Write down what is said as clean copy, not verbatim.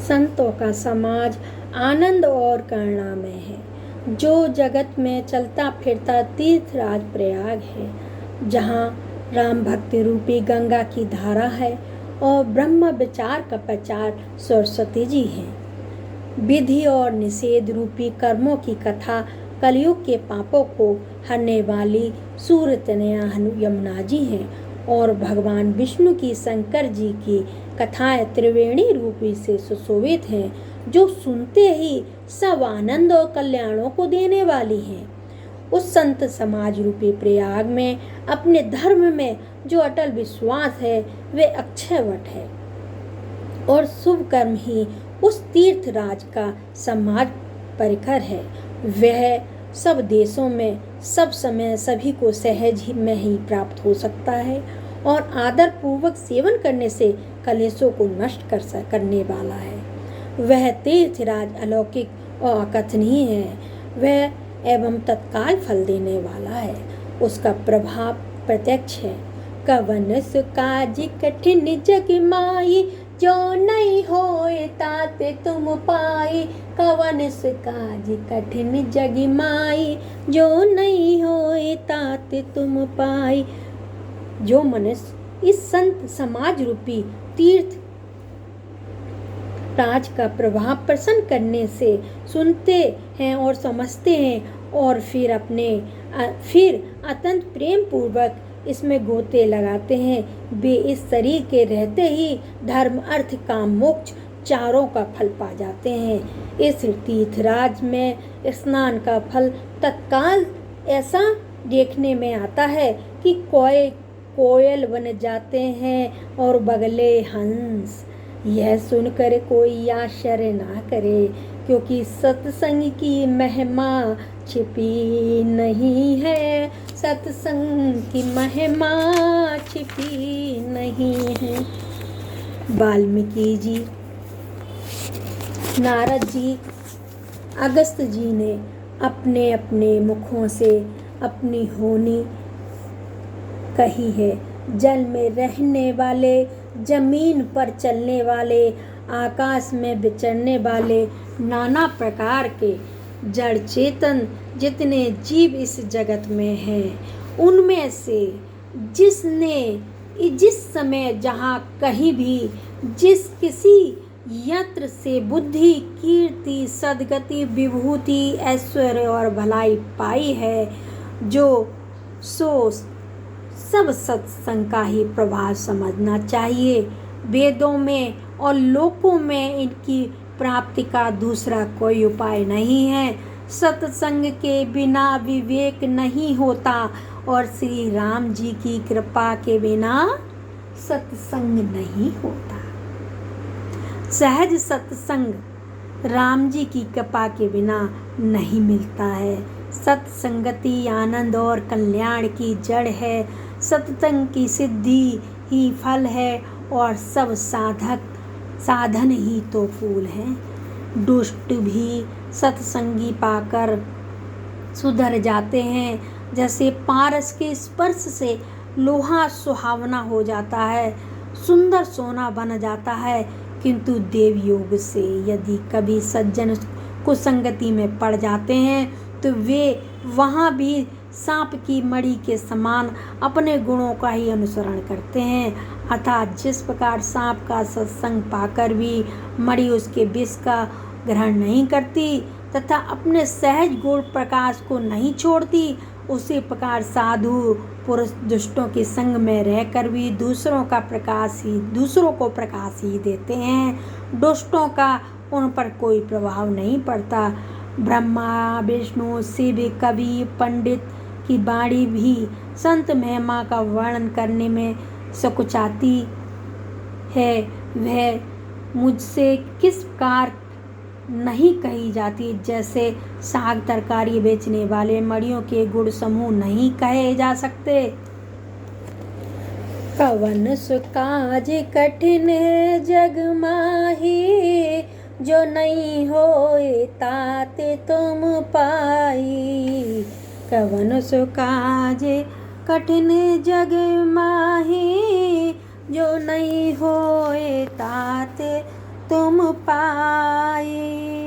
संतों का समाज आनंद और करुणामय है। जो जगत में चलता फिरता तीर्थराज प्रयाग है, जहाँ राम भक्ति रूपी गंगा की धारा है और ब्रह्म विचार का प्रचार सरस्वती जी हैं। विधि और निषेध रूपी कर्मों की कथा कलयुग के पापों को हरने वाली सूरतनया यमुना जी हैं और भगवान विष्णु की शंकर जी की कथाएं त्रिवेणी रूपी से सुशोभित हैं, जो सुनते ही सब आनंद और कल्याणों को देने वाली हैं। उस संत समाज रूपी प्रयाग में अपने धर्म में जो अटल विश्वास है वे अक्षय वट है और शुभ कर्म ही उस तीर्थ राज का समाज परिकर है। वह सब देशों में सब समय सभी को सहज में ही प्राप्त हो सकता है और आदर पूर्वक सेवन करने से कलेशों को नष्ट करने वाला है। वह तीर्थराज अलौकिक और अकथनीय है। वह एवं तत्काल फल देने वाला है। उसका प्रभाव प्रत्यक्ष है। कवन काज कठिन जग माई, जो नहीं होए ताते तुम पाई। कवन काज कठिन जग माई, जो नहीं होए ताते तुम पाई। जो मनुष्य इस संत समाज रूपी तीर्थ राज का प्रभाव प्रसन्न करने से सुनते हैं और समझते हैं और फिर अत्यंत प्रेम पूर्वक इसमें गोते लगाते हैं, वे इस शरीर के रहते ही धर्म अर्थ काम मोक्ष चारों का फल पा जाते हैं। इस तीर्थराज में स्नान का फल तत्काल ऐसा देखने में आता है कि कोयल बन जाते हैं और बगले हंस। यह सुनकर कोई आश्चर्य ना करे, क्योंकि सत्संग की महिमा छिपी नहीं है। सत्संग की महिमा छिपी नहीं है। वाल्मीकि जी, नारद जी, अगस्त जी ने अपने अपने मुखों से अपनी होनी कही है। जल में रहने वाले, जमीन पर चलने वाले, आकाश में विचरने वाले, नाना प्रकार के जड़ चेतन जितने जीव इस जगत में हैं, उनमें से जिस समय जहाँ कहीं भी जिस किसी यंत्र से बुद्धि, कीर्ति, सद्गति, विभूति, ऐश्वर्य और भलाई पाई है, जो सो सब सत्संग का ही प्रभाव समझना चाहिए। वेदों में और लोकों में इनकी प्राप्ति का दूसरा कोई उपाय नहीं है। सत्संग के बिना विवेक नहीं होता और श्री राम जी की कृपा के बिना सत्संग नहीं होता। सहज सत्संग राम जी की कृपा के बिना नहीं मिलता है। सत्संगति आनंद और कल्याण की जड़ है। सत्संग की सिद्धि ही फल है और सब साधन ही तो फूल हैं। दुष्ट भी सत्संगी पाकर सुधर जाते हैं। जैसे पारस के स्पर्श से लोहा सुहावना हो जाता है, सुंदर सोना बन जाता है, किंतु देव योग से यदि कभी सज्जन कुसंगति में पड़ जाते हैं तो वे वहाँ भी सांप की मणि के समान अपने गुणों का ही अनुसरण करते हैं। अर्थात जिस प्रकार सांप का सत्संग पाकर भी मणि उसके विष का ग्रहण नहीं करती तथा अपने सहज गुण प्रकाश को नहीं छोड़ती, उसी प्रकार साधु पुरुष दुष्टों के संग में रहकर भी दूसरों को प्रकाश ही देते हैं। दुष्टों का उन पर कोई प्रभाव नहीं पड़ता। ब्रह्मा, विष्णु, शिव, कवि, पंडित की वाणी भी संत महिमा का वर्णन करने में सकुचाती है। वह मुझसे किस प्रकार नहीं कही जाती, जैसे साग तरकारी बेचने वाले मड़ियों के गुण समूह नहीं कहे जा सकते। कवन सुकाज कठिन जग माही, जो नहीं होए ताते तुम पाई। कवन सुकाज कठिन जग माही, जो नहीं होए ताते तुम पाए।